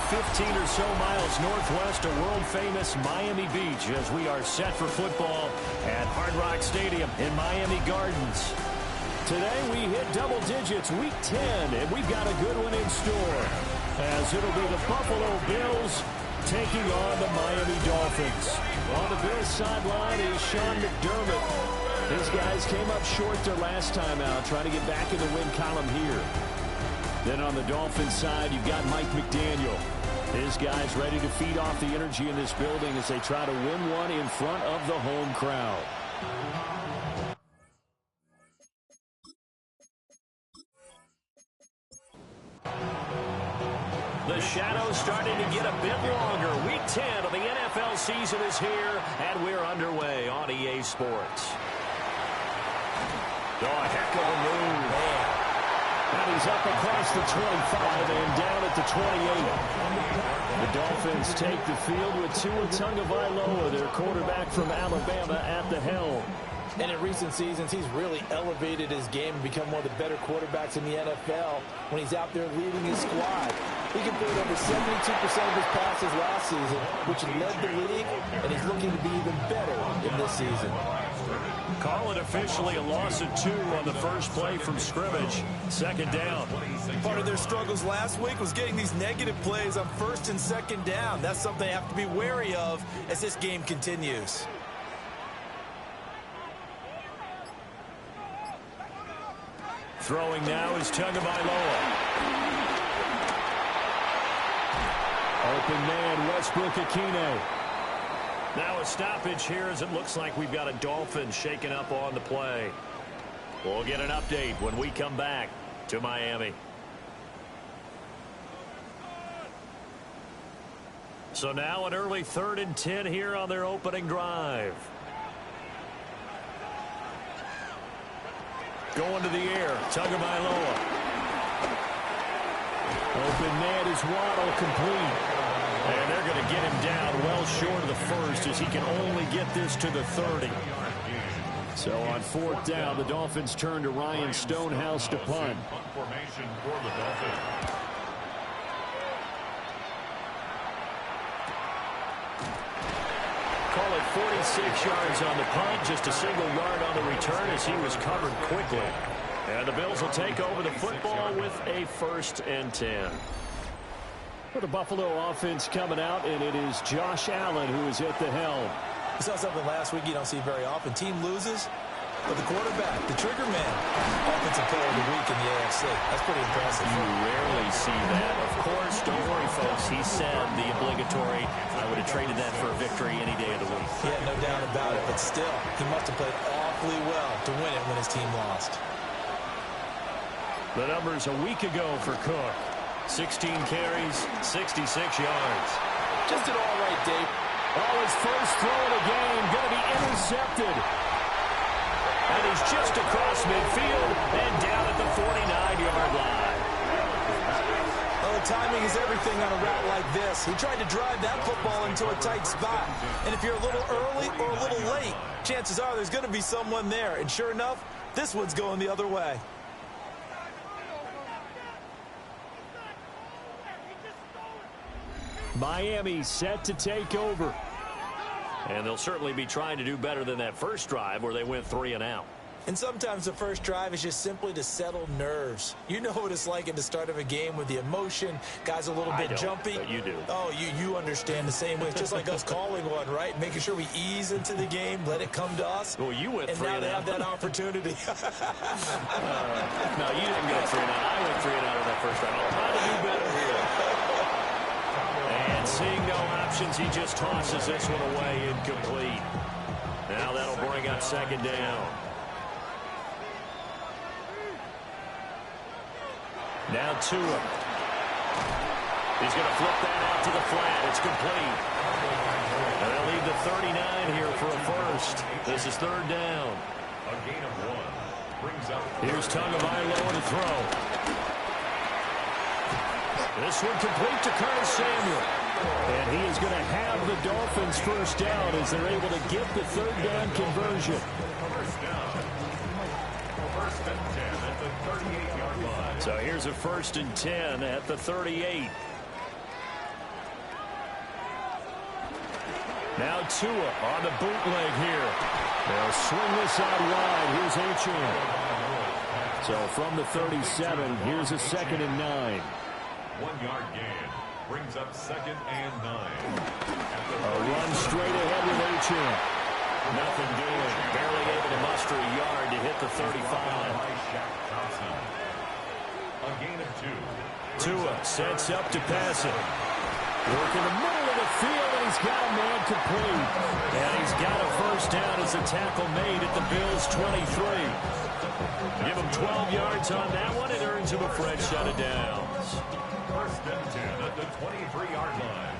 15 or so miles northwest of world-famous Miami Beach as we are set for football at Hard Rock Stadium in Miami Gardens. Today we hit double digits, week 10, and we've got a good one in store, as it'll be the Buffalo Bills taking on the Miami Dolphins. On the Bills sideline is Sean McDermott. His guys came up short their last time out, trying to get back in the win column here. Then on the Dolphins side, you've got Mike McDaniel. His guys ready to feed off the energy in this building as they try to win one in front of the home crowd. The shadow's starting to get a bit longer. Week 10 of the NFL season is here, and we're underway on EA Sports. Oh, a heck of a move. Man. And he's up across the 25 and down at the 28. The Dolphins take the field with Tua Tagovailoa, their quarterback from Alabama, at the helm. And in recent seasons, he's really elevated his game and become one of the better quarterbacks in the NFL when he's out there leading his squad. He completed over 72% of his passes last season, which led the league, and he's looking to be even better in this season. Call it officially a loss of 2 on the first play from scrimmage. Second down. Part of their struggles last week was getting these negative plays on first and second down. That's something they have to be wary of as this game continues. Throwing now is Tagovailoa. Open man, Westbrook-Ikhine. Now a stoppage here as it looks like we've got a Dolphin shaken up on the play. We'll get an update when we come back to Miami. So now an early 3rd and 10 here on their opening drive. Going to the air, Tagovailoa. Open man is Waddle, complete. And they're going to get him down well short of the first as he can only get this to the 30. So on 4th down, the Dolphins turn to Ryan Stonehouse to punt. Call it 46 yards on the punt, just a single yard on the return as he was covered quickly. And the Bills will take over the football with a 1st and 10. For the Buffalo offense coming out, and it is Josh Allen who is at the helm. We saw something last week you don't see very often. Team loses, but the quarterback, the trigger man, offensive player of the week in the AFC. That's pretty impressive. You rarely see that. Of course, don't worry, folks. He said the obligatory, I would have traded that for a victory any day of the week. Yeah, no doubt about it. But still, he must have played awfully well to win it when his team lost. The numbers a week ago for Cook. 16 carries, 66 yards. Just an all-right day. Oh, his first throw of the game going to be intercepted. And he's just across midfield and down at the 49-yard line. Well, the timing is everything on a route like this. He tried to drive that football into a tight spot. And if you're a little early or a little late, chances are there's going to be someone there. And sure enough, this one's going the other way. Miami set to take over. And they'll certainly be trying to do better than that first drive where they went 3 and out. And sometimes the first drive is just simply to settle nerves. You know what it's like at the start of a game with the emotion. Guys a little bit jumpy. But you do. Oh, you understand the same way. It's just like us calling one, right? Making sure we ease into the game, let it come to us. Well, you went 3 and out. And now they have that opportunity. No, you didn't go 3 and out. I went 3 and out of that first round. I'll try to do better here. And seeing no options, he just tosses this one away incomplete. Now that'll bring up 2nd down. Now Tua. He's going to flip that out to the flat. It's complete. And they'll leave the 39 here for a first. This is 3rd down. A gain of 1. Brings up. Here's Tagovailoa to throw. This one complete to Curtis Samuel. And he is going to have the Dolphins first down as they're able to get the 3rd down conversion. First down. 1st and 10 at the 38-yard line. So here's a 1st and 10 at the 38. Now Tua on the bootleg here. They'll swing this out wide. Here's Achane. So from the 37, here's a 2nd and 9. 1-yard gain. Brings up 2nd and 9. A run straight ahead with Achane. Nothing doing. Barely able to muster a yard to hit the 35. A gain of 2. Tua sets up to pass it. Working the middle of the field, and he's got a man complete. And he's got a first down as the tackle made at the Bills' 23. Give him 12 yards on that one. It earns him a fresh set of downs. 1st and 10 at the 23-yard line.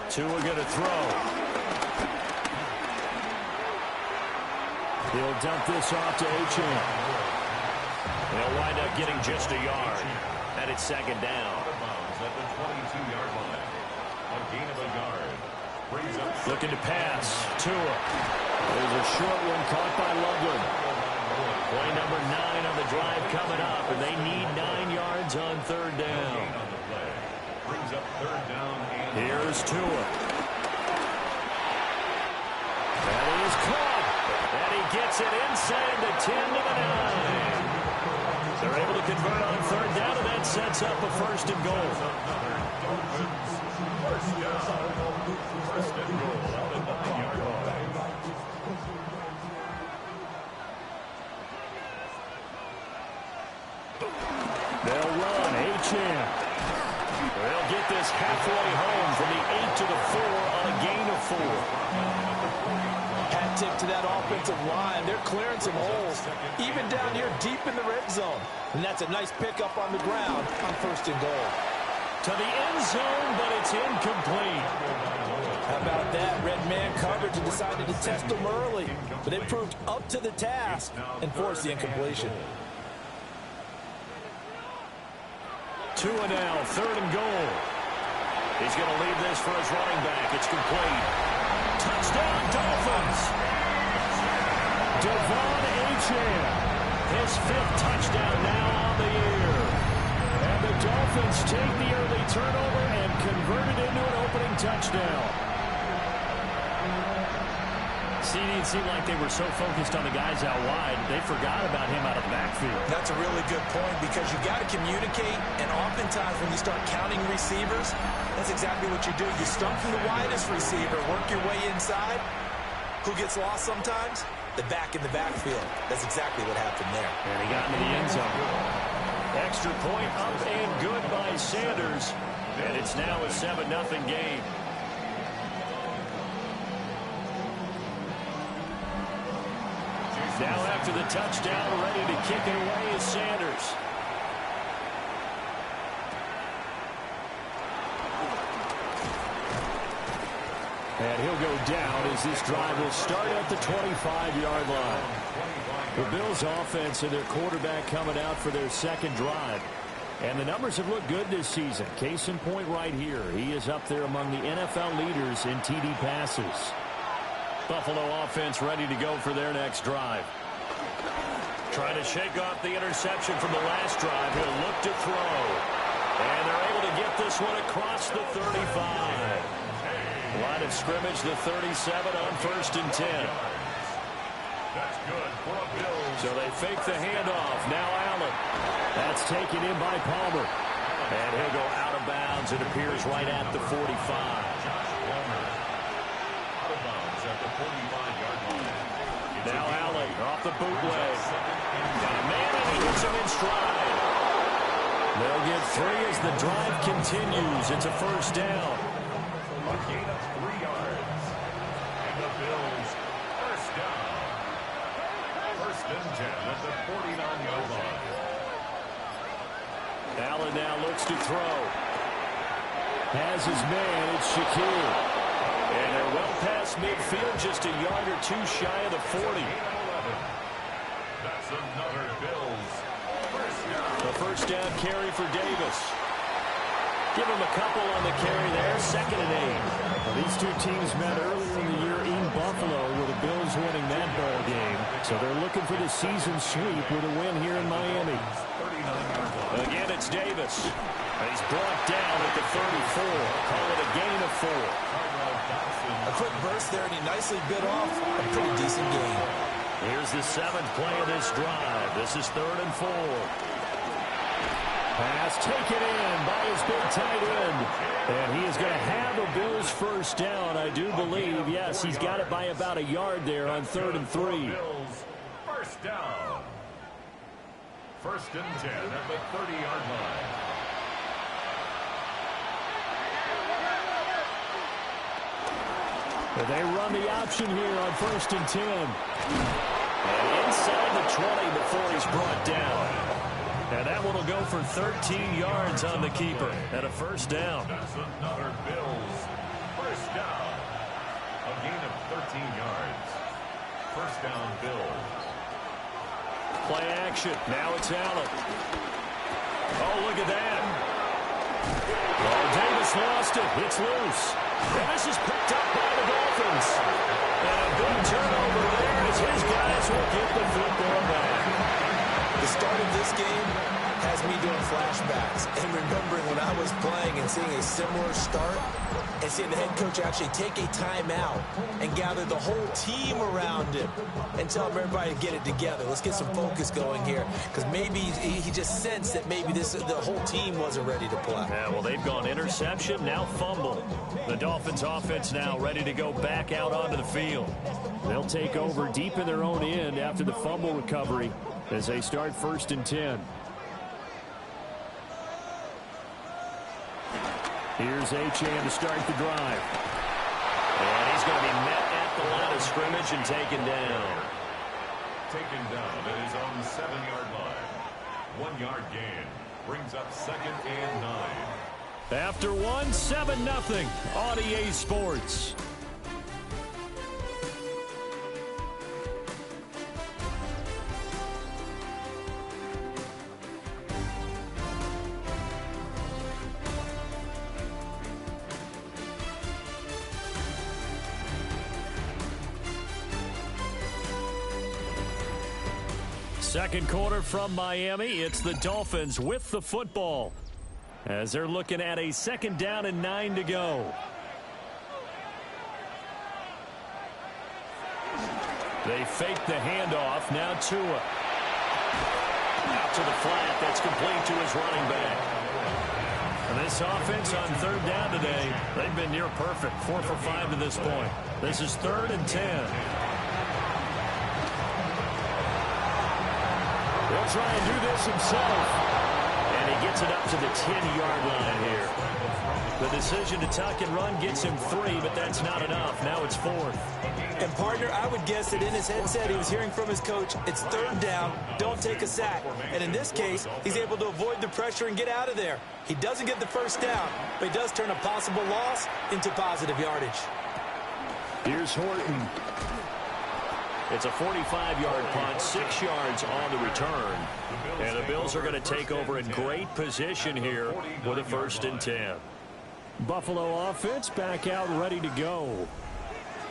Tua going to throw. He'll dump this off to Achane. They'll wind up getting just a yard. And it's 2nd down. Out of bounds at the 22-yard line. A gain of a yard. Brings up Looking to pass. Tua. There's a short one caught by Loveland. Play number 9 on the drive coming up, and they need 9 yards on 3rd down. gain on the play. Brings up 3rd down and Here's Tua. That is caught. And he gets it inside the 10 to the 9. They're able to convert on 3rd down, and that sets up a 1st and goal. First and goal on the 9-yard line. They'll run. Achane. They'll get this halfway home from the 8 to the 4 on a gain of 4. Hat tip to that offensive line. They're clearing some holes, even down here deep in the red zone. And that's a nice pickup on the ground on 1st and goal. To the end zone, but it's incomplete. How about that? Red man coverage and decided to test them early. But they proved up to the task and forced the incompletion. Tua now, 3rd and goal. He's going to leave this for his running back. It's complete. Touchdown, Dolphins. Devon Achane. His 5th touchdown now on the year. And the Dolphins take the early turnover and convert it into an opening touchdown. See, it seemed like they were so focused on the guys out wide, they forgot about him out of the backfield. That's a really good point because you got to communicate, and oftentimes when you start counting receivers, that's exactly what you do. You start from the widest receiver, work your way inside. Who gets lost sometimes? The back in the backfield. That's exactly what happened there. And he got into the end zone. Extra point up and good by Sanders. And it's now a 7-0 game. Now after the touchdown, ready to kick it away is Sanders. And he'll go down as this drive will start at the 25-yard line. The Bills offense and their quarterback coming out for their 2nd drive. And the numbers have looked good this season. Case in point right here. He is up there among the NFL leaders in TD passes. Buffalo offense ready to go for their next drive. Trying to shake off the interception from the last drive. He'll look to throw. And they're able to get this one across the 35. Line of scrimmage, the 37 on 1st and 10. That's good for a Bills. So they fake the handoff. Now Allen. That's taken in by Palmer. And he'll go out of bounds. It appears right at the 45. Now Allen off the bootleg. Got a man and he hits him in stride. They'll get 3 as the drive continues. It's a 1st down. A gain of 3 yards. And the Bills, 1st down. 1st and 10 at the 49-yard line. Allen now looks to throw. Has his man. It's Shakir. And they're well past midfield, just a yard or 2 shy of the 40. That's another Bills. 1st down. The 1st down carry for Davis. Give him a couple on the carry there. 2nd and 8. Well, these two teams met earlier in the year in Buffalo with the Bills winning that ball game. So they're looking for the season sweep with a win here in Miami. Again, Again, it's Davis. And he's brought down at the 34. Call it a gain of 4. A quick burst there, and he nicely bit off a pretty decent gain. Here's the 7th play of this drive. This is 3rd and 4. Pass taken in by his big tight end. And he is going to have a Bills first down, I do believe. Yes, he's got it by about a yard there on 3rd and 3. Bills first down. 1st and 10 at the 30-yard line. They run the option here on 1st and 10. And inside the 20 before he's brought down. And that one will go for 13 yards on the keeper and a first down. That's another Bills first down. A gain of 13 yards. First down, Bills. Play action. Now it's Allen. Oh, look at that. Oh, Davis lost it. It's loose. And this is picked up by the Dolphins. And a big turnover there as his guys will get the football back. The start of this game has me doing flashbacks and remembering when I was playing and seeing a similar start and seeing the head coach actually take a timeout and gather the whole team around him and tell everybody to get it together. Let's get some focus going here, because maybe he just sensed that maybe the whole team wasn't ready to play. Yeah, well, they've gone interception, now fumble. The Dolphins offense now ready to go back out onto the field. They'll take over deep in their own end after the fumble recovery as they start 1st and 10. Here's Achane to start the drive. And he's going to be met at the line of scrimmage and taken down. Taken down. It is on the 7-yard line. 1 yard gain. Brings up 2nd and 9. After 7-0 on EA Sports. Second quarter from Miami. It's the Dolphins with the football as they're looking at a 2nd down and 9 to go. They fake the handoff. Now Tua. Out to the flat. That's complete to his running back. And this offense on 3rd down today, they've been near perfect. 4 for 5 to this point. This is 3rd and 10. He'll try and do this himself. And he gets it up to the 10-yard line here. The decision to tuck and run gets him 3, but that's not enough. Now it's 4th. And, partner, I would guess that in his headset he was hearing from his coach, it's 3rd down, don't take a sack. And in this case, he's able to avoid the pressure and get out of there. He doesn't get the first down, but he does turn a possible loss into positive yardage. Here's Horton. It's a 45-yard punt, 6 yards on the return. And the Bills are going to take over in great position here with a 1st and 10. Buffalo offense back out ready to go.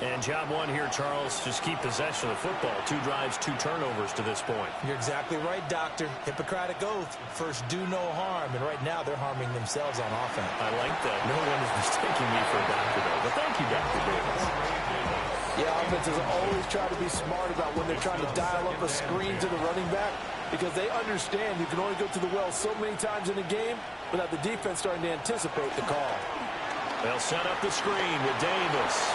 And job one here, Charles, just keep possession of the football. 2 drives, 2 turnovers to this point. You're exactly right, Doctor. Hippocratic oath. First, do no harm. And right now, they're harming themselves on offense. I like that. No one is mistaking me for a doctor, though. But thank you, Dr. Davis. Yeah, offenses always try to be smart about when they're trying to dial up a screen to the running back, because they understand you can only go to the well so many times in a game without the defense starting to anticipate the call. They'll set up the screen with Davis.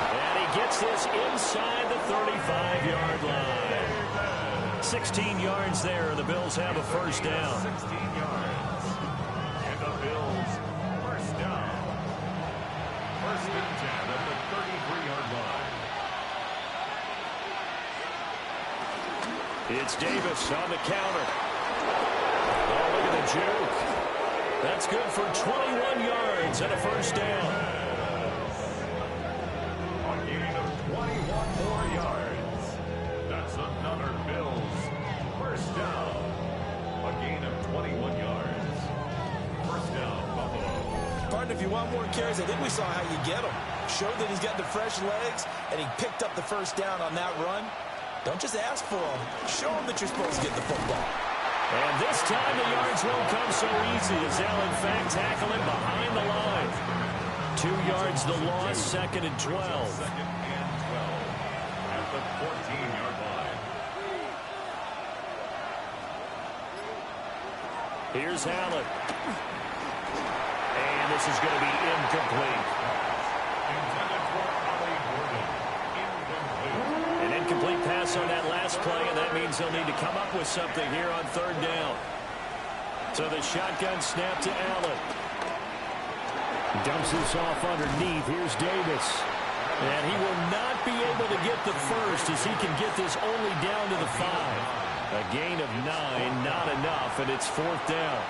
And he gets this inside the 35-yard line. 16 yards there, and the Bills have a first down. 16 yards. And the Bills first down. 1st and 10 at the 33-yard line. It's Davis on the counter. Oh, look at the juke. That's good for 21 yards and a first down. A gain of 21 more yards. That's another Bills first down. A gain of 21 yards. First down, Buffalo. Partner, if you want more carries, I think we saw how you get them. Showed that he's got the fresh legs, and he picked up the first down on that run. Don't just ask for them. Show them that you're supposed to get the football. And this time the yards won't come so easy as they'll, in fact, tackle him behind the line. 2 yards the loss, 2nd and 12. 2nd and 12 at the 14-yard line. Here's Allen. And this is going to be incomplete. Intended for Ollie Gordon. Incomplete. An incomplete pass on that last play, and that means they'll need to come up with something here on 3rd down. So the shotgun snap to Allen. Dumps this off underneath. Here's Davis. And he will not be able to get the first as he can get this only down to the 5. A gain of 9, not enough, and it's 4th down.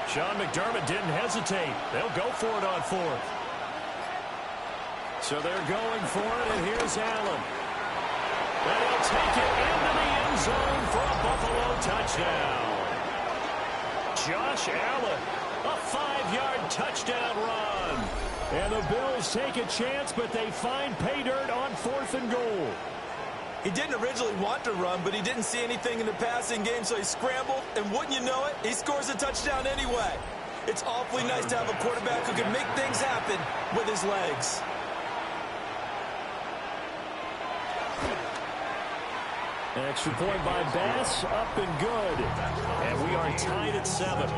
Sean McDermott didn't hesitate. They'll go for it on 4th. So they're going for it, and here's Allen. And he'll take it into the end zone for a Buffalo touchdown. Josh Allen, a 5-yard touchdown run. And the Bills take a chance, but they find pay dirt on 4th and goal. He didn't originally want to run, but he didn't see anything in the passing game, so he scrambled, and wouldn't you know it, he scores a touchdown anyway. It's awfully nice to have a quarterback who can make things happen with his legs. An extra point by Bass, up and good. And we are tied at 7.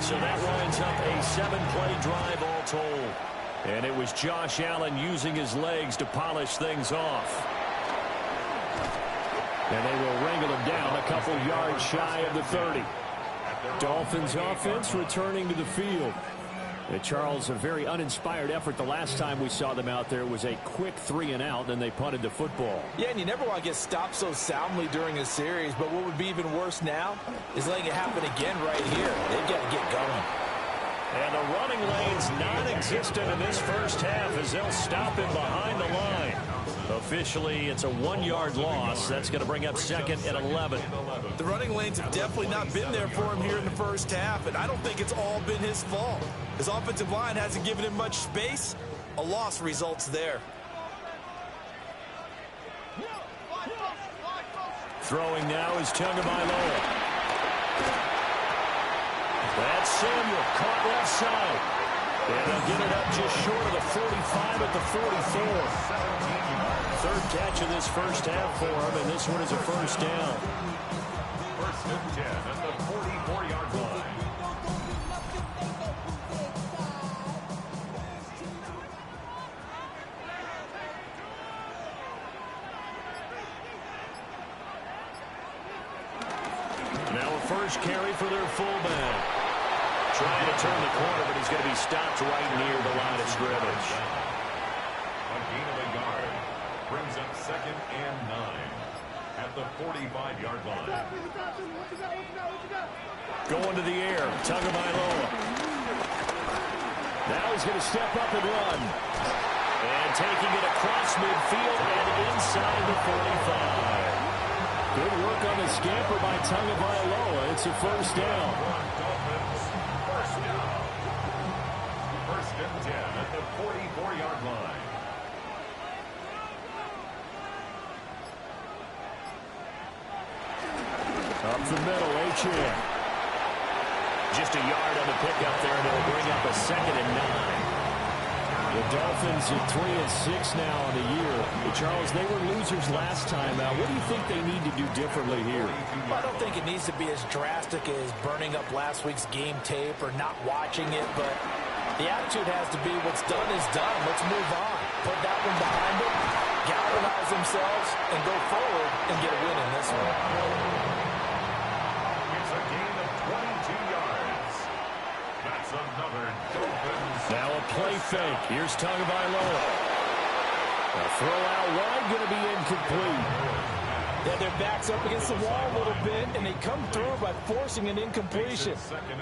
So that winds up a 7-play drive all told. And it was Josh Allen using his legs to polish things off. And they will wrangle him down a couple yards shy of the 30. Dolphins offense returning to the field. Charles, a very uninspired effort the last time we saw them out there. It was a quick 3-and-out, and they punted the football. Yeah, and you never want to get stopped so soundly during a series, but what would be even worse now is letting it happen again right here. They've got to get going. And the running lane's non-existent in this first half as they'll stop him behind the line. Officially, it's a 1-yard loss. That's going to bring up 2nd and 11. The running lanes have definitely not been there for him here in the first half, and I don't think it's all been his fault. His offensive line hasn't given him much space. A loss results there. Throwing now is Tagovailoa. That's Samuel, caught left side. And they'll get it up just short of the 45 at the 44. 3rd catch of this first half for him, and this one is a first down. 1st and 10 at the 44-yard line. Now a first carry for their fullback. Trying to turn the corner, but he's going to be stopped right near the line of scrimmage. A gain of a yard brings up 2nd and 9 at the 45-yard line. Going to the air, Tagovailoa. Now he's going to step up and run. And taking it across midfield and inside the 45. Good work on the scamper by Tagovailoa. It's a first down. First down. 1st and 10 at the 44-yard line. Up the middle, Achane. Just a yard on the pickup there, and it'll bring up a 2nd and 9. The Dolphins at 3-6 now on the year. Charles, they were losers last time out. What do you think they need to do differently here? I don't think it needs to be as drastic as burning up last week's game tape or not watching it, but the attitude has to be what's done is done. Let's move on. Put that one behind them, galvanize themselves, and go forward and get a win in this one. It's a gain of 22 yards. That's another Dolphins. Now a play fake. Here's Tagovailoa. A throw out wide, going to be incomplete. Yeah, their back's up against the wall a little bit, and they come through by forcing an incompletion.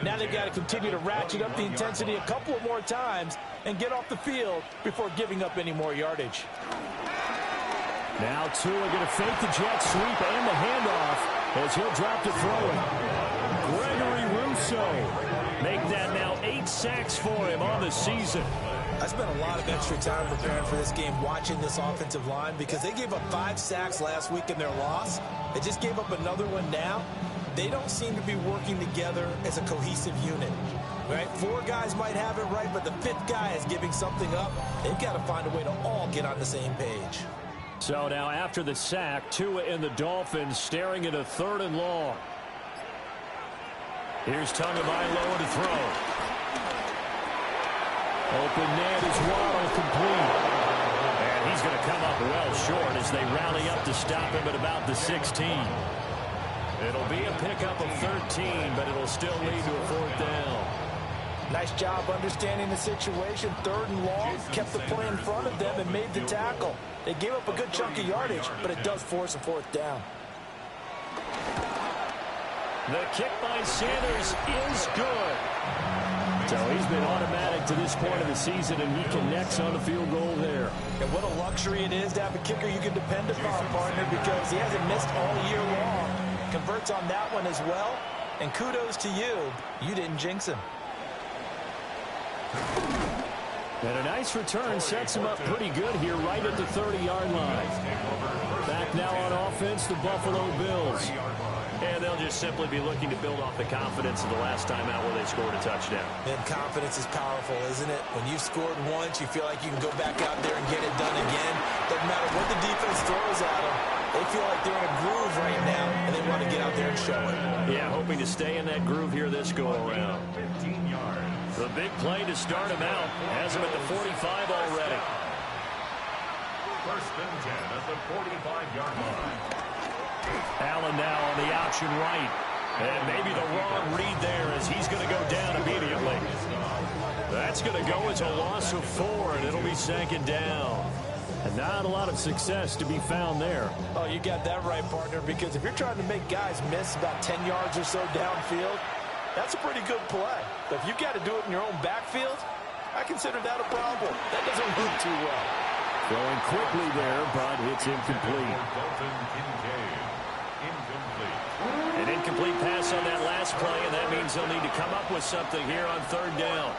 Now they've got to continue to ratchet up the intensity a couple of more times and get off the field before giving up any more yardage. Now Tua going to fake the jet sweep and the handoff as he'll drop to throw it. Gregory Rousseau make that now 8 sacks for him on the season. I spent a lot of extra time preparing for this game watching this offensive line because they gave up 5 sacks last week in their loss. They just gave up another one now. They don't seem to be working together as a cohesive unit. Right? 4 guys might have it right, but the 5th guy is giving something up. They've got to find a way to all get on the same page. So now after the sack, Tua and the Dolphins staring at a 3rd and long. Here's Tagovailoa to throw. Open net is Waddle complete. And he's going to come up well short as they rally up to stop him at about the 16. It'll be a pickup of 13, but it'll still lead to a 4th down. Nice job understanding the situation. 3rd and long, kept the play in front of them and made the tackle. They gave up a good chunk of yardage, but it does force a 4th down. The kick by Sanders is good. So he's been automatic to this point of the season, and he connects on the field goal there. And what a luxury it is to have a kicker you can depend upon, partner, because he hasn't missed all year long. Converts on that one as well, and kudos to you. You didn't jinx him. And a nice return sets him up pretty good here right at the 30-yard line. Back now on offense, the Buffalo Bills. And they'll just simply be looking to build off the confidence of the last time out where they scored a touchdown. And confidence is powerful, isn't it? When you've scored once, you feel like you can go back out there and get it done again. Doesn't matter what the defense throws at them. They feel like they're in a groove right now, and they want to get out there and show it. Yeah, hoping to stay in that groove here this go-around. 15 yards. The big play to start him out has him at the 45 already. 1st and 10 at the 45-yard line. Allen now on the option right. And maybe the wrong read there as he's going to go down immediately. That's going to go as a loss of 4, and it'll be 2nd down. And not a lot of success to be found there. Oh, you got that right, partner, because if you're trying to make guys miss about 10 yards or so downfield, that's a pretty good play. But if you've got to do it in your own backfield, I consider that a problem. That doesn't move too well. Throwing quickly there, but it's incomplete. An incomplete pass on that last play, and that means they'll need to come up with something here on 3rd down.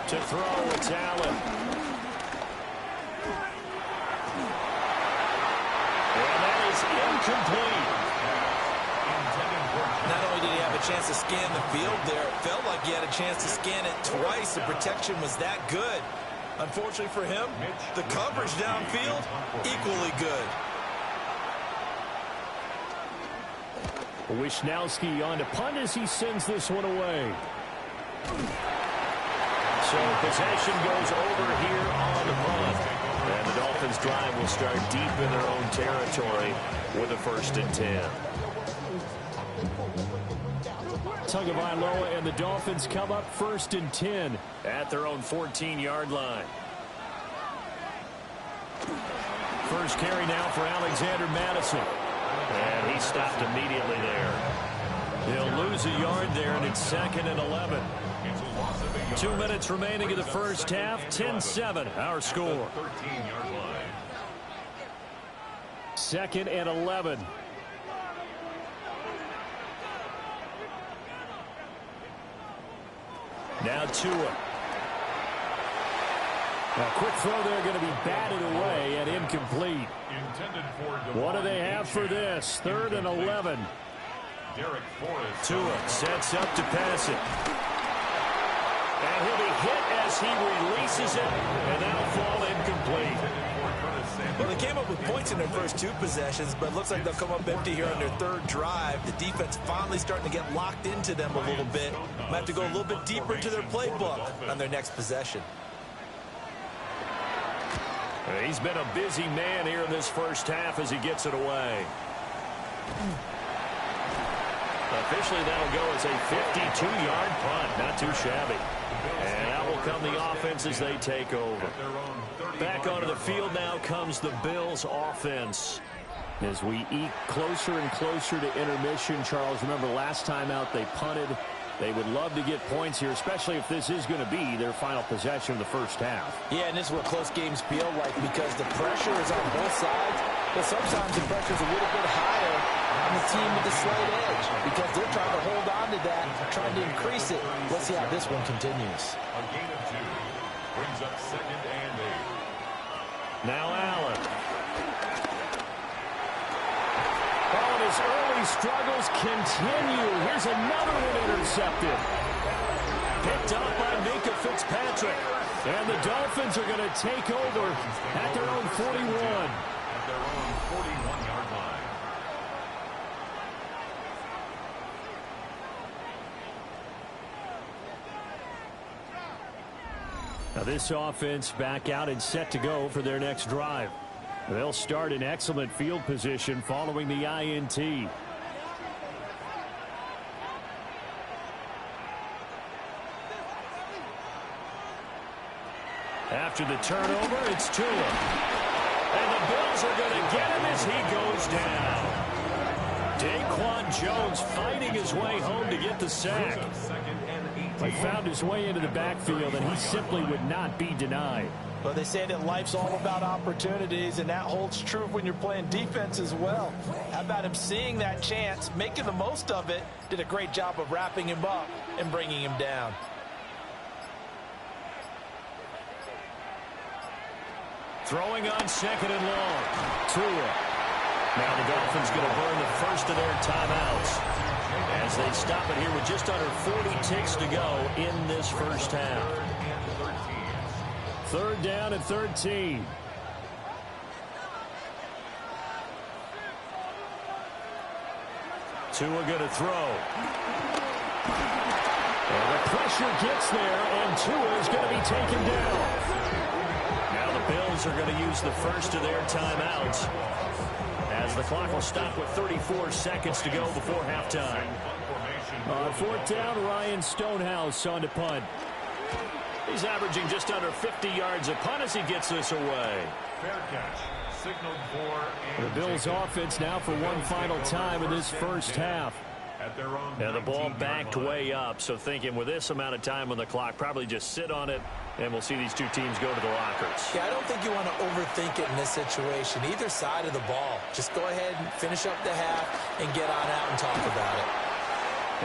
To throw, it's Allen. And that is incomplete. Not only did he have a chance to scan the field there, it felt like he had a chance to scan it twice. The protection was that good. Unfortunately for him, the coverage downfield, equally good. Wisnowski on to punt as he sends this one away. So possession goes over here on the punt. And the Dolphins drive will start deep in their own territory with a 1st and 10. Tagovailoa and the Dolphins come up 1st and 10 at their own 14-yard line. First carry now for Alexander Madison. And he stopped immediately there. He'll lose a yard there, and it's 2nd and 11. 2 minutes remaining in the first half. 10-7, our score. 2nd and 11. Now Tua. Now, quick throw there going to be batted away and incomplete. What do they have for this? 3rd and 11. Tua sets up to pass it. And he'll be hit as he releases it, and that'll fall incomplete. Well, they came up with points in their first 2 possessions, but it looks like they'll come up empty here on their 3rd drive. The defense finally starting to get locked into them a little bit. Might have to go a little bit deeper into their playbook on their next possession. He's been a busy man here in this first half as he gets it away. Officially, that'll go as a 52-yard punt. Not too shabby. And out will come the offense as they take over. Back onto the field now comes the Bills offense. As we eke closer and closer to intermission, Charles, remember last time out they punted. They would love to get points here, especially if this is going to be their final possession of the first half. Yeah, and this is what close games feel like because the pressure is on both sides, but sometimes the pressure is a little bit higher on the team with the slight edge because they're trying to hold on to that, trying to increase it. Let's see how this one continues. Brings up 2nd and 8. Now Allen. Oh, and his early struggles continue. Here's another one intercepted. Picked up by Minka Fitzpatrick. And the Dolphins are going to take over at their own 41. At their own 41-yard line. Now this offense back out and set to go for their next drive. They'll start in excellent field position following the INT. After the turnover, it's Tua. And the Bills are going to get him as he goes down. Daquan Jones fighting his way home to get the sack. He found his way into the backfield, and he simply would not be denied. Well, they say that life's all about opportunities, and that holds true when you're playing defense as well. How about him seeing that chance, making the most of it, did a great job of wrapping him up and bringing him down. Throwing on 2nd and long. Tua. Now the Dolphins going to burn the first of their timeouts as they stop it here with just under 40 ticks to go in this first half. 3rd down and 13. Tua going to throw. And the pressure gets there, and Tua is going to be taken down. Now the Bills are going to use the first of their timeouts as the clock will stop with 34 seconds to go before halftime. On 4th down, Ryan Stonehouse on to punt. He's averaging just under 50 yards a punt as he gets this away. Fair catch. Signaled for. The Bills offense now for one final time in this first half. Now the ball backed way up, so thinking with this amount of time on the clock, probably just sit on it, and we'll see these two teams go to the lockers. Yeah, I don't think you want to overthink it in this situation. Either side of the ball. Just go ahead and finish up the half and get on out and talk about it.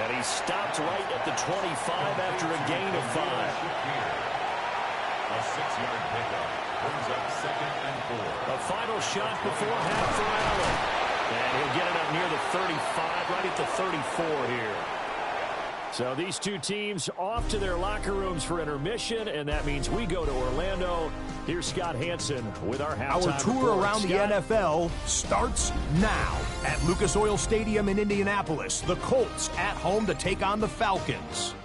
And he stopped right at the 25 after a gain of 5. A 6-yard pickup brings up 2nd and 4. A final shot before half for Allen. And he'll get it up near the 35, right at the 34 here. So these two teams off to their locker rooms for intermission, and that means we go to Orlando. Here's Scott Hansen with our halftime Our tour report. around Scott? the NFL starts now. At Lucas Oil Stadium in Indianapolis, the Colts at home to take on the Falcons.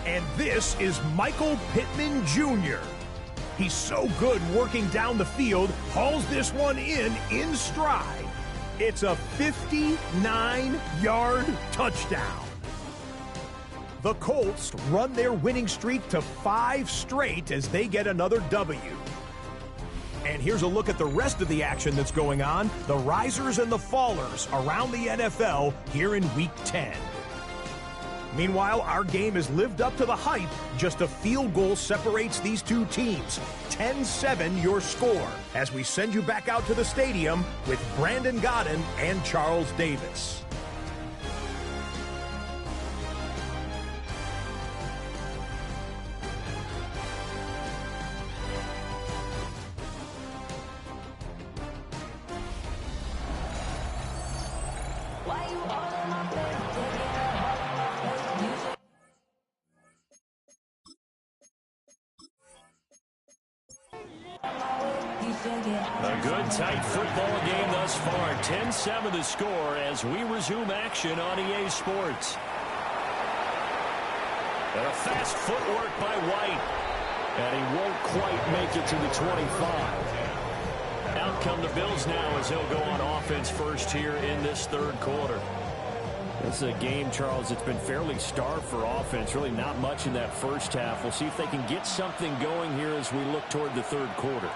And this is Michael Pittman Jr. He's so good working down the field, hauls this one in stride. It's a 59-yard touchdown. The Colts run their winning streak to 5 straight as they get another W. And here's a look at the rest of the action that's going on, the risers and the fallers around the NFL here in Week 10. Meanwhile, our game has lived up to the hype. Just a field goal separates these two teams. 10-7 your score as we send you back out to the stadium with Brandon Godden and Charles Davis. A good, tight football game thus far. 10-7 the score as we resume action on EA Sports. And a fast footwork by White. And he won't quite make it to the 25. Out come the Bills now as he'll go on offense first here in this third quarter. This is a game, Charles, that's been fairly starved for offense. Really not much in that first half. We'll see if they can get something going here as we look toward the third quarter.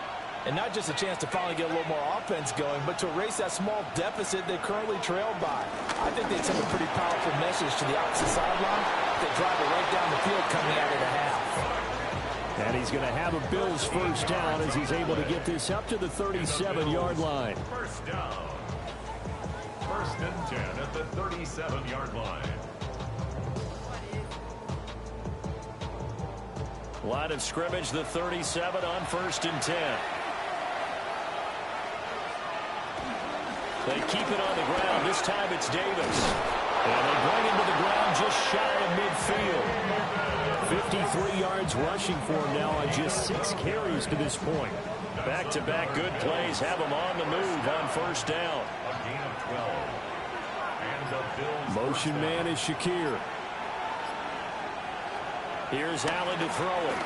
And not just a chance to finally get a little more offense going, but to erase that small deficit they currently trailed by. I think they'd send a pretty powerful message to the opposite sideline. They drive it right down the field coming out of the half. And he's going to have a Bills first down as he's able to get this up to the 37-yard line. First down. 1st and 10 at the 37-yard line. Line of scrimmage, the 37 on 1st and 10. They keep it on the ground. This time it's Davis. And they bring him to the ground just shy of midfield. 53 yards rushing for him now on just 6 carries to this point. Back-to-back good plays have him on the move on 1st down. A gain of 12. And the Bills. Motion man is Shakir. Here's Allen to throw it.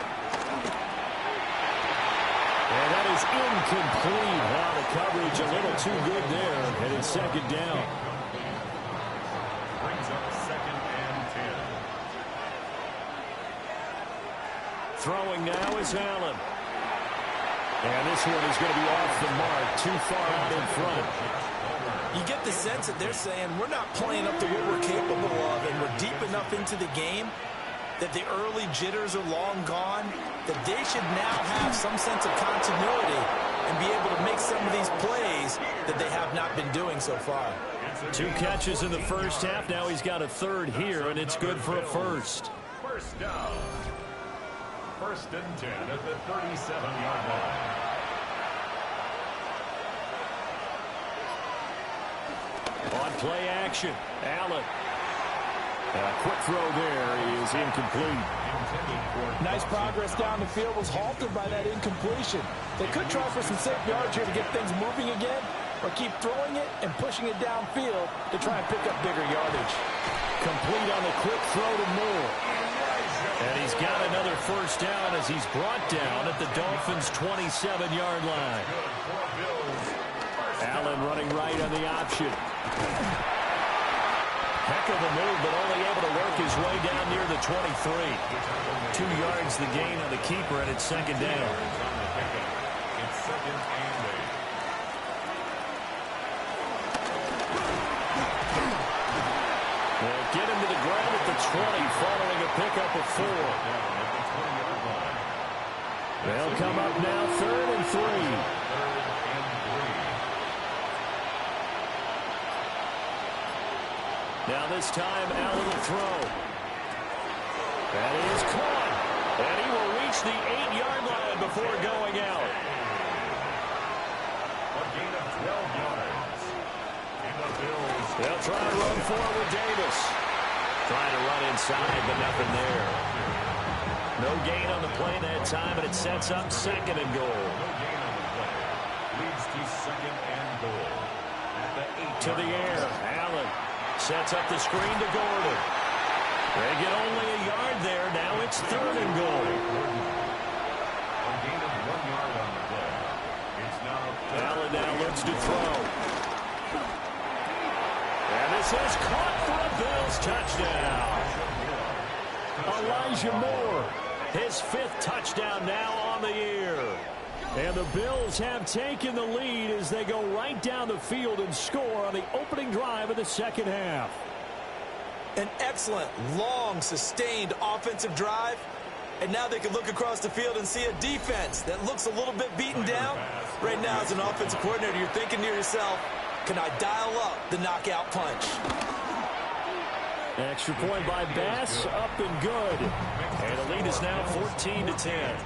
And that is incomplete. Now the coverage a little too good there. And it's 2nd down. Brings up 2nd and 10. Throwing now is Allen. And this one is going to be off the mark. Too far out in front. You get the sense that they're saying we're not playing up to what we're capable of, and we're deep enough into the game that the early jitters are long gone, that they should now have some sense of continuity and be able to make some of these plays that they have not been doing so far. 2 catches in the first half. Now he's got a 3rd here, and it's good for a 1st. First down. 1st and 10 at the 37-yard line. On play action, Allen. A quick throw there is incomplete. Nice progress down the field, was halted by that incompletion. They could try for some safe yards here to get things moving again, or keep throwing it and pushing it downfield to try and pick up bigger yardage. Complete on the quick throw to Moore. And he's got another 1st down as he's brought down at the Dolphins' 27-yard line. Allen running right on the option. Heck of a move, but only able to work his way down near the 23. 2 yards the gain on the keeper, and it's 2nd down. It's 2nd and 8. They'll get him to the ground at the 20, following a pickup of 4. They'll come up now 3rd and 3. Now this time, Allen will throw. That is caught. And he will reach the 8-yard line before going out. A gain of 12 yards. And the Bills. They'll try to run forward Davis. Trying to run inside, but nothing there. No gain on the play that time, and it sets up 2nd and goal. No gain on the play. Leads to 2nd and goal. At the 8. To the air, Allen. Sets up the screen to Gordon. They get only a yard there. Now it's 3rd and goal. A gain of 1 yard on the play. It's now Allen now looks to throw. And this is caught for a Bills touchdown. Elijah Moore, his 5th touchdown now on the year. And the Bills have taken the lead as they go right down the field and score on the opening drive of the 2nd half. An excellent, long, sustained offensive drive. And now they can look across the field and see a defense that looks a little bit beaten down. Right now, as an offensive coordinator, you're thinking to yourself, can I dial up the knockout punch? Extra point by Bass, up and good. And the lead is now 14-10.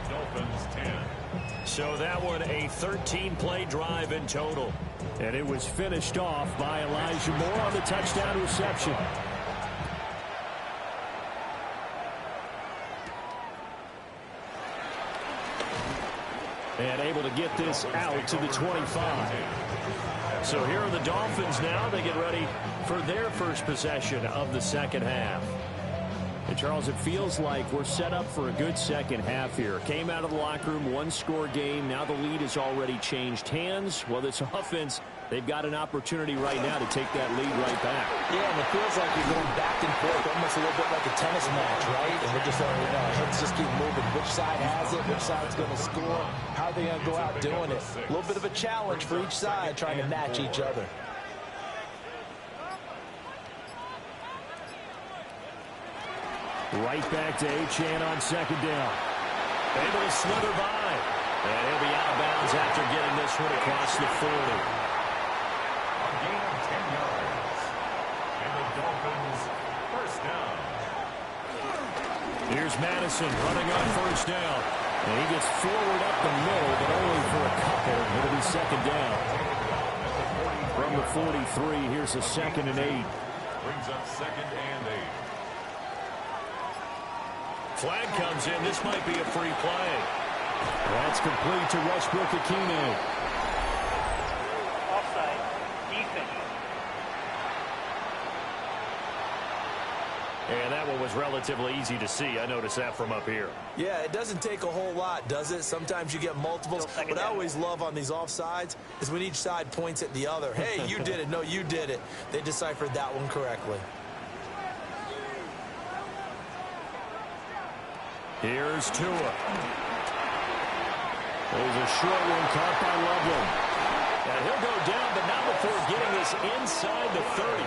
Dolphins 10. So that one a 13-play drive in total. And it was finished off by Elijah Moore on the touchdown reception. And able to get this out to the 25. So here are the Dolphins now. They get ready for their first possession of the 2nd half. And Charles, it feels like we're set up for a good 2nd half here. Came out of the locker room, 1-score game. Now the lead has already changed hands. Well, this offense, they've got an opportunity right now to take that lead right back. Yeah, and it feels like you're going back and forth, almost a little bit like a tennis match, right? And we're just letting heads just keep moving. Which side has it? Which side's going to score? How are they going to go out doing it? A little bit of a challenge for each side, trying to match each other. Right back to Achane on 2nd down. Able to slither by. And he'll be out of bounds after getting this one across the 40. A gain of 10 yards. And the Dolphins first down. Here's Madison running on first down. And he gets forward up the middle, but only for a couple. It'll be second down. From the 43, here's a 2nd and 8. Brings up 2nd and 8. Flag comes in. This might be a free play. That's complete to Westbrook-Ikhine. Offside. Defense. And that one was relatively easy to see. I noticed that from up here. Yeah, it doesn't take a whole lot, does it? Sometimes you get multiples. What I always love on these offsides is when each side points at the other. Hey, you did it. No, you did it. They deciphered that one correctly. Here's Tua. There's a short one caught by Loveland. And he'll go down, but not before getting this inside the 30.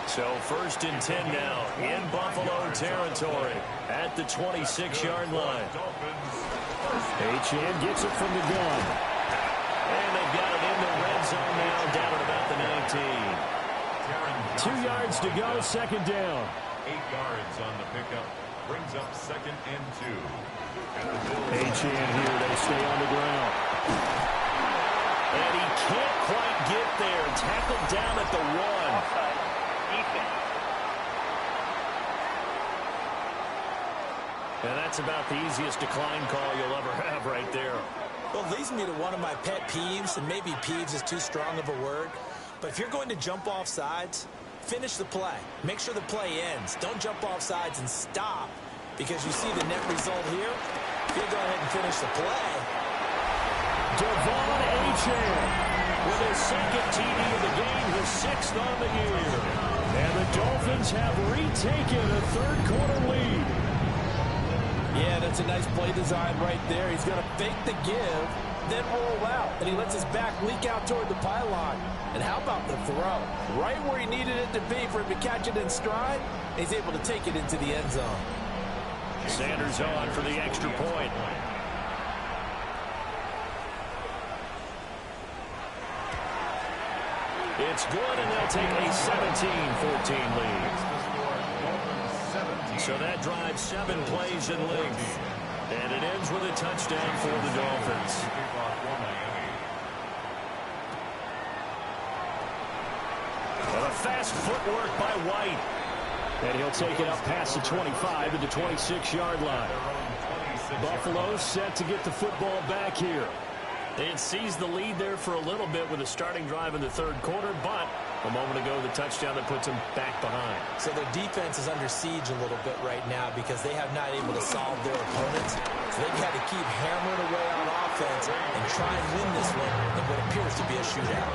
So 1st and 10 now in Buffalo territory at the 26-yard line. Achane gets it from the gun. And they've got it in the red zone now, down at about the 19. 2 yards to go, 2nd down. 8 yards on the pickup. Brings up 2nd and 2. Achane here, they stay on the ground. And he can't quite get there. Tackled down at the 1. Offside. Defense. And that's about the easiest decline call you'll ever have right there. Well, it leads me to one of my pet peeves, and maybe peeves is too strong of a word, but if you're going to jump off sides, finish the play. Make sure the play ends. Don't jump off sides and stop, because you see the net result here. If you go ahead and finish the play. Devon Achane with his 2nd TD of the game, his 6th on the year. And the Dolphins have retaken a 3rd quarter lead. Yeah, that's a nice play design right there. He's going to fake the give, then roll out, and he lets his back leak out toward the pylon. And how about the throw? Right where he needed it to be for him to catch it in stride, he's able to take it into the end zone. Sanders on for the extra point. It's good, and they'll take a 17-14 lead. So that drives 7 plays in length. And it ends with a touchdown for the Dolphins. And a fast footwork by White. And he'll take it up past the 25 to the 26-yard line. Buffalo set to get the football back here. They had seized the lead there for a little bit with a starting drive in the 3rd quarter, but a moment ago, the touchdown that puts them back behind. So their defense is under siege a little bit right now because they have not able to solve their opponents. So they've had to keep hammering away on offense and try and win this one in what appears to be a shootout.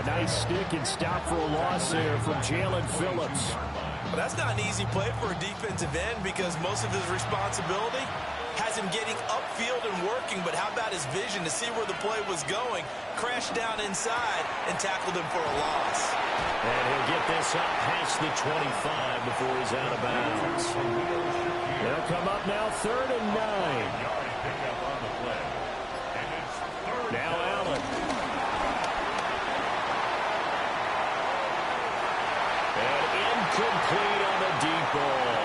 A nice stick and stop for a loss there from Jalen Phillips. But that's not an easy play for a defensive end because most of his responsibility has him getting upfield and working, but how about his vision to see where the play was going, crashed down inside, and tackled him for a loss. And he'll get this up past the 25 before he's out of bounds. They'll come up now 3rd and 9. Now Allen. And incomplete on the deep ball.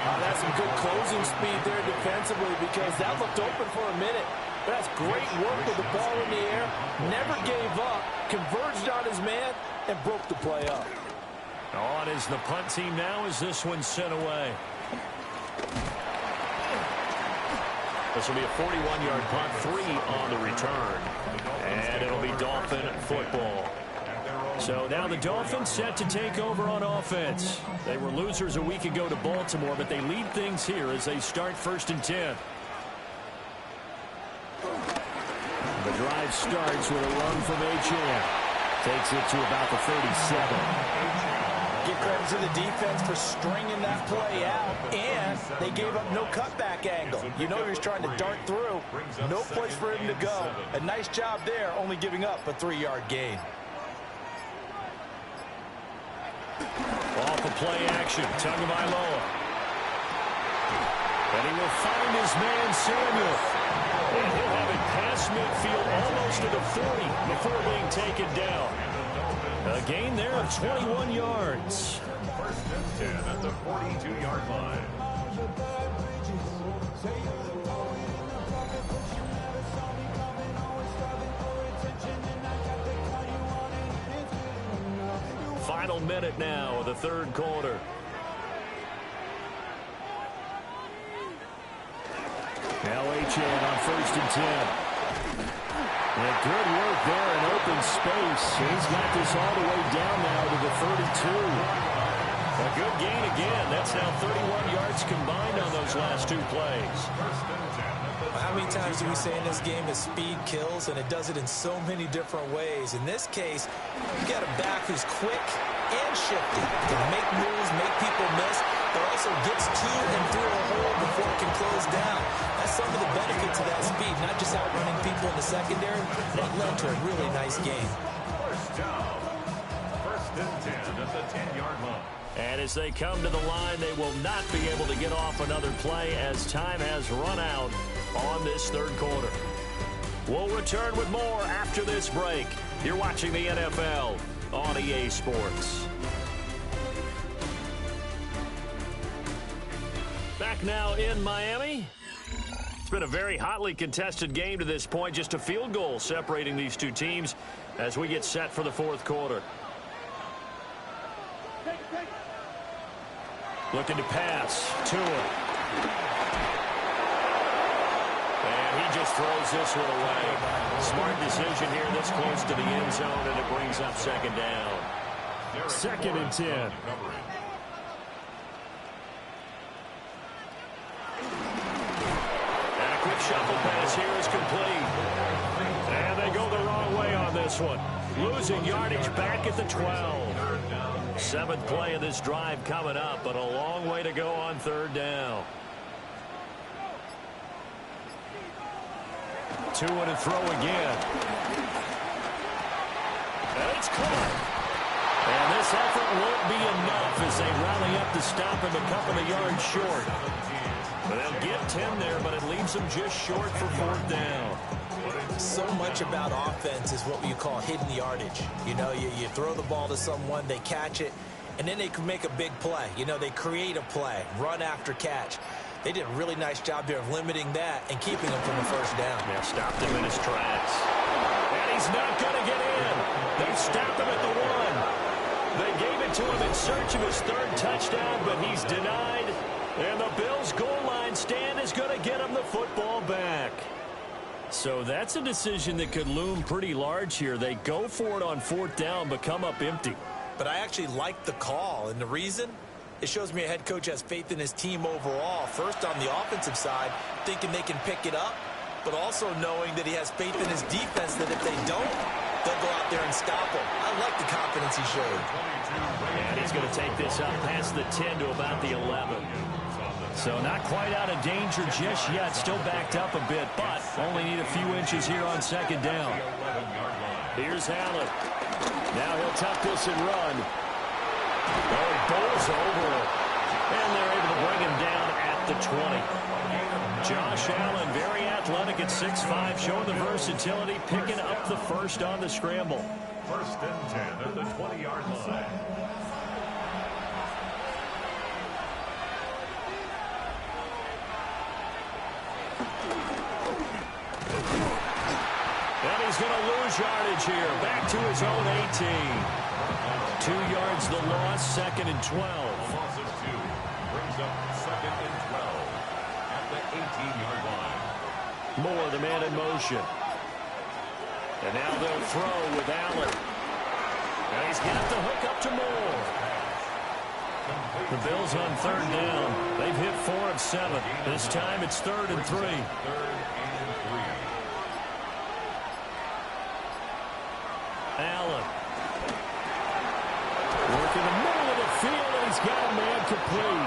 That's some good closing speed there defensively because that looked open for a minute. But that's great work with the ball in the air. Never gave up, converged on his man, and broke the play up. On is the punt team now as this one's sent away. This will be a 41-yard punt, 3 on the return. And it'll be Dolphin football. So now the Dolphins set to take over on offense. They were losers a week ago to Baltimore, but they lead things here as they start 1st and 10. The drive starts with a run from Achane. Takes it to about the 37. Give credit to the defense for stringing that play out, and they gave up no cutback angle. You know he was trying to dart through. No place for him to go. A nice job there, only giving up a 3-yard gain. Off the play action, Tagovailoa. And he will find his man, Samuel. And he'll have it past midfield almost to the 40 before being taken down. A gain there of 21 yards. 10 at the 42-yard line. Final minute now of the third quarter. Now Achane on 1st and 10. And good work there in open space. He's got this all the way down now to the 32. A good gain again. That's now 31 yards combined on those last two plays. How many times do we say in this game that speed kills, and it does it in so many different ways? In this case, you got a back who's quick and shifty, can make moves, make people miss, but also gets to and through a hole before it can close down. That's some of the benefits of that speed, not just outrunning people in the secondary. That led to a really nice game. First down. 1st and 10 at the 10-yard line. And as they come to the line, they will not be able to get off another play as time has run out on this third quarter. We'll return with more after this break. You're watching the NFL on EA Sports. Back now in Miami. It's been a very hotly contested game to this point. Just a field goal separating these two teams as we get set for the fourth quarter. Looking to pass. Tua. And he just throws this one away. Smart decision here this close to the end zone, and it brings up second down. 2nd and 10. And a quick shuffle pass here is complete. And they go the wrong way on this one. Losing yardage back at the 12. 7th play of this drive coming up, but a long way to go on 3rd down. Tua to throw again. And it's caught. And this effort won't be enough as they rally up to stop him a couple of yards short. They'll get 10 there, but it leaves them just short for 4th down. So much about offense is what you call hidden yardage. You know, you throw the ball to someone, they catch it, and then they can make a big play. You know, they create a play, run after catch. They did a really nice job there of limiting that and keeping him from the 1st down. Yeah, stopped him in his tracks. And he's not going to get in. They stopped him at the 1. They gave it to him in search of his 3rd touchdown, but he's denied. And the Bills' goal line stand is going to get him the football back. So that's a decision that could loom pretty large here. They go for it on 4th down, but come up empty. But I actually like the call, and the reason? It shows me a head coach has faith in his team overall. First, on the offensive side, thinking they can pick it up, but also knowing that he has faith in his defense that if they don't, they'll go out there and stop him. I like the confidence he showed. And he's going to take this up past the 10 to about the 11. So not quite out of danger just yet. Still backed up a bit, but only need a few inches here on 2nd down. Here's Allen. Now he'll tuck this and run. Oh, he bowls over it. And they're able to bring him down at the 20. Josh Allen, very athletic at 6'5", showing the versatility, picking up the 1st on the scramble. 1st and 10 at the 20-yard line. And he's going to lose yardage here. Back to his own 18. 2 yards the loss, 2nd and 12. Loss of 2 brings up 2nd and 12 at the 18-yard line. Moore, the man in motion. And now they'll throw with Allen. And he's got the hook up to Moore. The Bills on 3rd down. They've hit 4 of 7. This time it's 3rd and 3. 3rd and 3. Allen. Working the middle of the field, and he's got a man complete.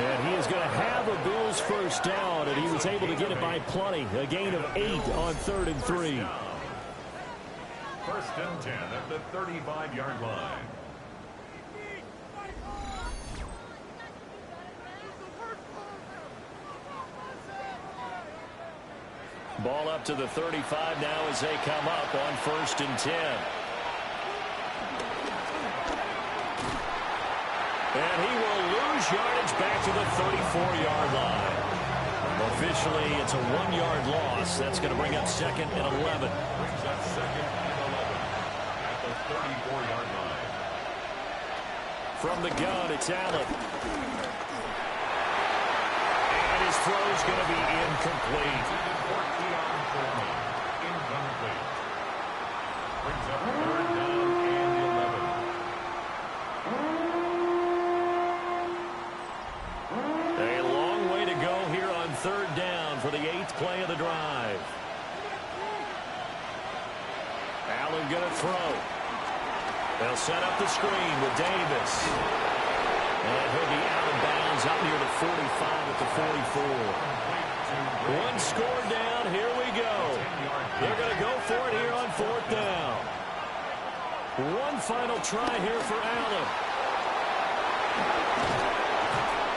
And he is going to have a Bills 1st down, and he was able to get it by plenty. A gain of 8 on 3rd and 3. 1st and 10 at the 35-yard line. Ball up to the 35 now as they come up on 1st and 10. And he will lose yardage back to the 34-yard line. Officially, it's a 1-yard loss. That's going to bring up 2nd and 11. Brings up 2nd and 11 at the 34-yard line. From the gun, it's Allen. And his throw's going to be incomplete. Incomplete. Brings up 3rd down and 11. A long way to go here on 3rd down for the 8th play of the drive. Allen going to throw. They'll set up the screen with Davis. And he'll be out of bounds up near the 45 at the 44. One score down. Here we go. They're going to go for it here on 4th down. One final try here for Allen.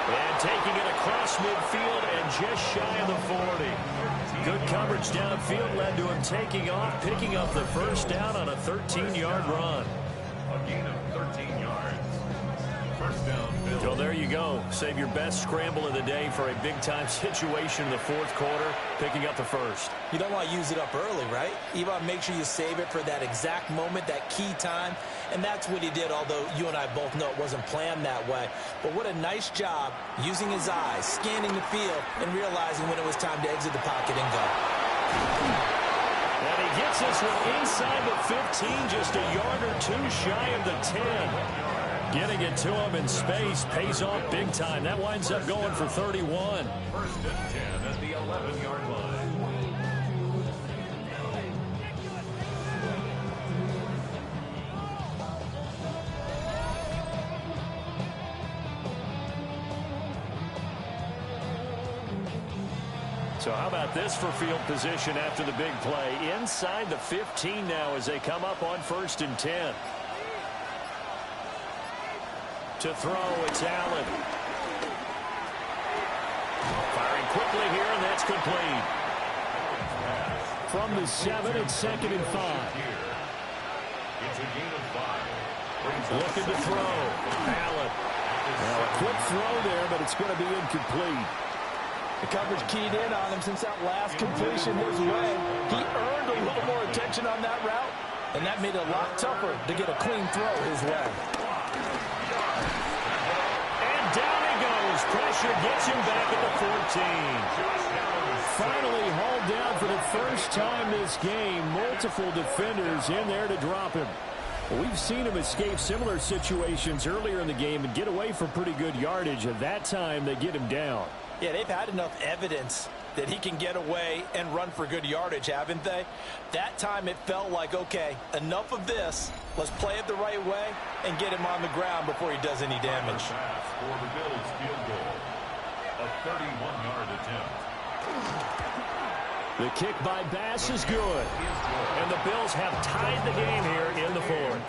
And taking it across midfield and just shy of the 40. Good coverage downfield led to him taking off, picking up the 1st down on a 13-yard run. A gain of 13 yards. 1st down, Bills. So there you go. Save your best scramble of the day for a big-time situation in the 4th quarter, picking up the 1st. You don't want to use it up early, right? You want to make sure you save it for that exact moment, that key time. And that's what he did, although you and I both know it wasn't planned that way. But what a nice job using his eyes, scanning the field, and realizing when it was time to exit the pocket and go. And he gets this one inside the 15, just a yard or two shy of the 10. Getting it to him in space pays off big time. That winds up going for 31. 1st and 10 at the 11-yard line. So how about this for field position after the big play? Inside the 15 now as they come up on 1st and 10. To throw, it's Allen. Firing quickly here, and that's complete. From the 7, it's 2nd and 5. It's a gain of 5. Looking to throw. Allen. Well, a quick throw there, but it's going to be incomplete. The coverage keyed in on him since that last completion his way. He earned a little more attention on that route, and that made it a lot tougher to get a clean throw his way. Down he goes. Pressure gets him back at the 14. Finally hauled down for the first time this game. Multiple defenders in there to drop him. Well, we've seen him escape similar situations earlier in the game and get away from pretty good yardage. At that time, they get him down. Yeah, they've had enough evidence that he can get away and run for good yardage, haven't they? That time it felt like, okay, enough of this. Let's play it the right way and get him on the ground before he does any damage. Pass for the Bills field goal. A 31-yard attempt. The kick by Bass is good. And the Bills have tied the game here in the 4th.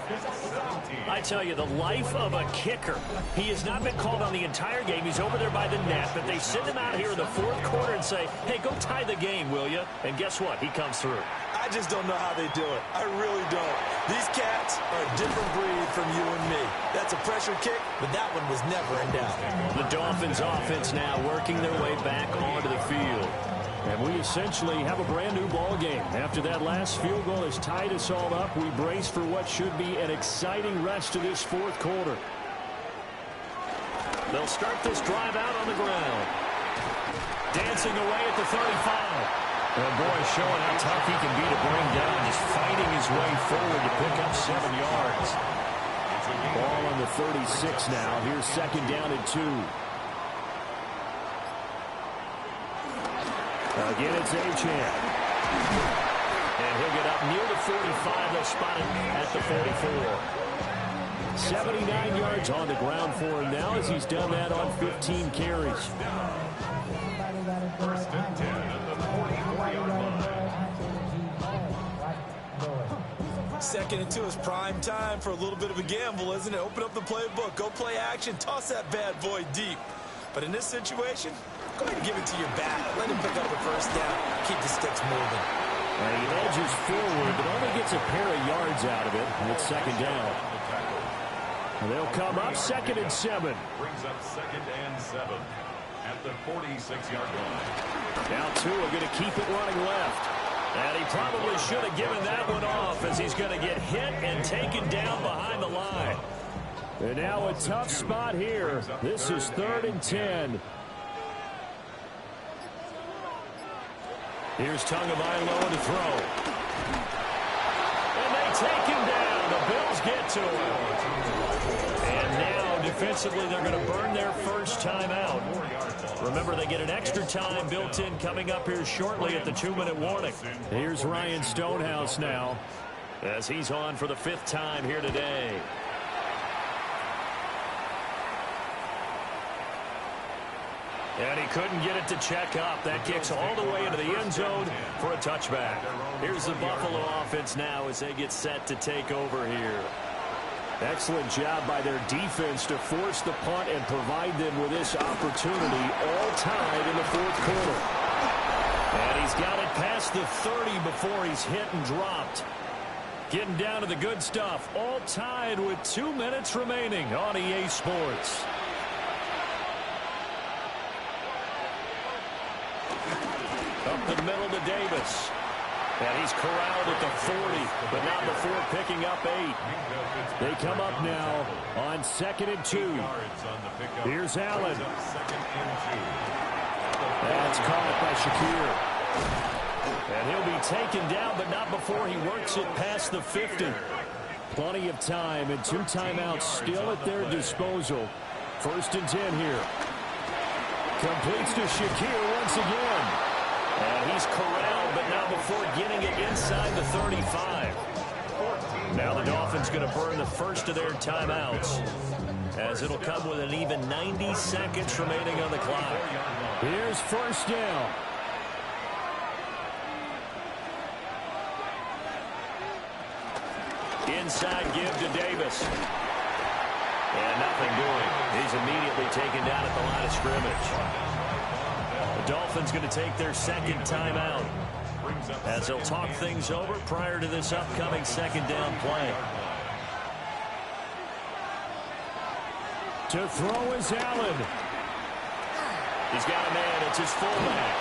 I tell you, the life of a kicker. He has not been called on the entire game. He's over there by the net, but they send him out here in the 4th quarter and say, hey, go tie the game, will you? And guess what? He comes through. I just don't know how they do it. I really don't. These cats are a different breed from you and me. That's a pressure kick, but that one was never in doubt. The Dolphins offense now working their way back onto the field. And we essentially have a brand new ball game. After that last field goal has tied us all up, we brace for what should be an exciting rest of this 4th quarter. They'll start this drive out on the ground. Dancing away at the 35. And boy, showing how tough he can be to bring down, just fighting his way forward to pick up 7 yards. Ball on the 36 now. Here's 2nd down and 2. Again, it's Achane. And he'll get up near the 45. They'll spot him at the 44. 79 yards on the ground for him now as he's done that on 15 carries. 1st and 10 at the 44-yard line. 2nd and 2 is prime time for a little bit of a gamble, isn't it? Open up the playbook, go play action, toss that bad boy deep. But in this situation, go ahead and give it to your back. Let him pick up the 1st down. Keep the sticks moving. And he edges forward, but only gets a pair of yards out of it. And it's 2nd down. And they'll come up 2nd and 7. Brings up 2nd and 7 at the 46-yard line. Now Tua going to keep it running left. And he probably should have given that one off as he's going to get hit and taken down behind the line. And now a tough spot here. This is 3rd and 10. Here's Tagovailoa to throw. And they take him down. The Bills get to him. And now defensively they're going to burn their first timeout. Remember, they get an extra time built in coming up here shortly at the 2-minute warning. Here's Ryan Stonehouse now as he's on for the 5th time here today. And he couldn't get it to check up. That kicks all the way into the end zone for a touchback. Here's the Buffalo offense now as they get set to take over here. Excellent job by their defense to force the punt and provide them with this opportunity, all tied in the 4th quarter. And he's got it past the 30 before he's hit and dropped. Getting down to the good stuff, all tied with 2 minutes remaining on EA Sports. Up the middle to Davis. And he's corralled at the 40, but not before picking up 8. They come up now on 2nd and 2. Here's Allen. That's caught by Shakir. And he'll be taken down, but not before he works it past the 50. Plenty of time and 2 timeouts still at their disposal. 1st and 10 here. Completes to Shakir once again. And he's corralled, but not before getting it inside the 35. Now the Dolphins going to burn the first of their timeouts, as it'll come with an even 90 seconds remaining on the clock. Here's 1st down. Inside give to Davis. And nothing doing. He's immediately taken down at the line of scrimmage. The Dolphins going to take their 2nd timeout as they'll talk things over prior to this upcoming 2nd down play. To throw is Allen. He's got a man. It's his fullback.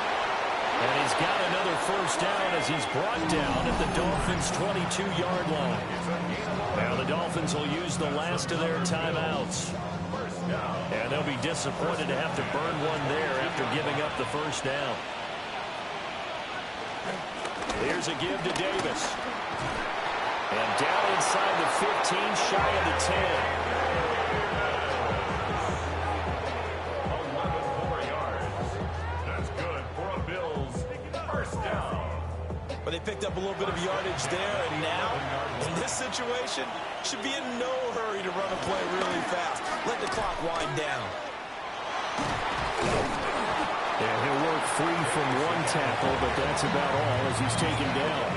And he's got another 1st down as he's brought down at the Dolphins' 22-yard line. Now the Dolphins will use the last of their timeouts. And they'll be disappointed to have to burn one there after giving up the 1st down. Here's a give to Davis. And down inside the 15, shy of the 10. 11 more yards. That's good for a Bills 1st down. But they picked up a little bit of yardage there, and now, in this situation, should be in no hurry to run a play really fast. Let the clock wind down. And he'll work free from 1 tackle, but that's about all as he's taken down.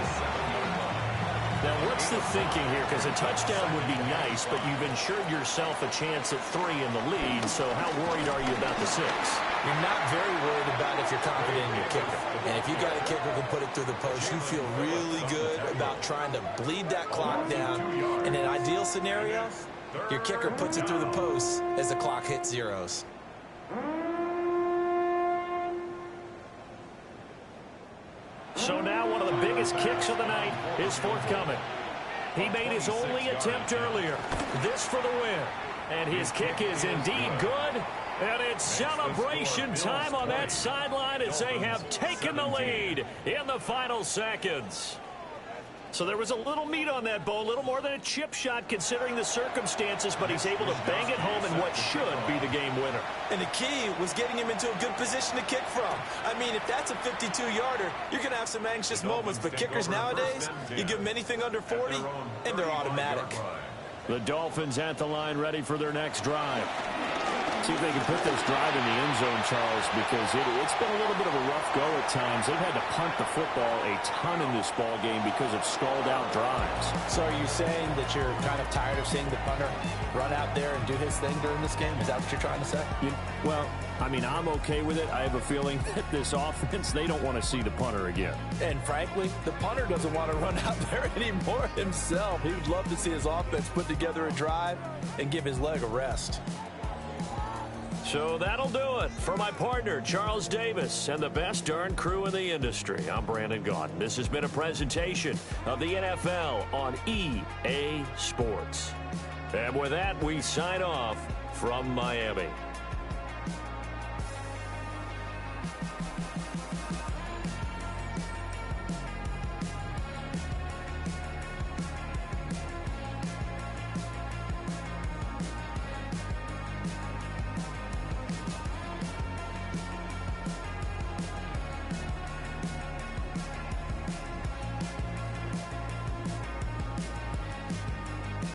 Now, what's the thinking here? Because a touchdown would be nice, but you've ensured yourself a chance at 3 in the lead, so how worried are you about the 6? You're not very worried about if you're confident in your kicker. And if you got a kicker who can put it through the post, you feel really good about trying to bleed that clock down. In an ideal scenario, your kicker puts it through the post as the clock hits zeros. So now one of the biggest kicks of the night is forthcoming. He made his only attempt earlier. This for the win. And his kick is indeed good. And it's celebration time on that sideline as they have taken the lead in the final seconds. So there was a little meat on that bone, a little more than a chip shot considering the circumstances, but he's able to bang it home in what should be the game winner. And the key was getting him into a good position to kick from. I mean, if that's a 52-yarder, you're going to have some anxious moments, but kickers nowadays, you give them anything under 40, and they're automatic. The Dolphins at the line ready for their next drive. See if they can put this drive in the end zone, Charles, because it's been a little bit of a rough go at times. They've had to punt the football a ton in this ball game because of stalled-out drives. So are you saying that you're kind of tired of seeing the punter run out there and do his thing during this game? Is that what you're trying to say? Well, I mean, I'm okay with it. I have a feeling that this offense, they don't want to see the punter again. And frankly, the punter doesn't want to run out there anymore himself. He would love to see his offense put together a drive and give his leg a rest. So that'll do it for my partner, Charles Davis, and the best darn crew in the industry. I'm Brandon Gaudin. This has been a presentation of the NFL on EA Sports. And with that, we sign off from Miami.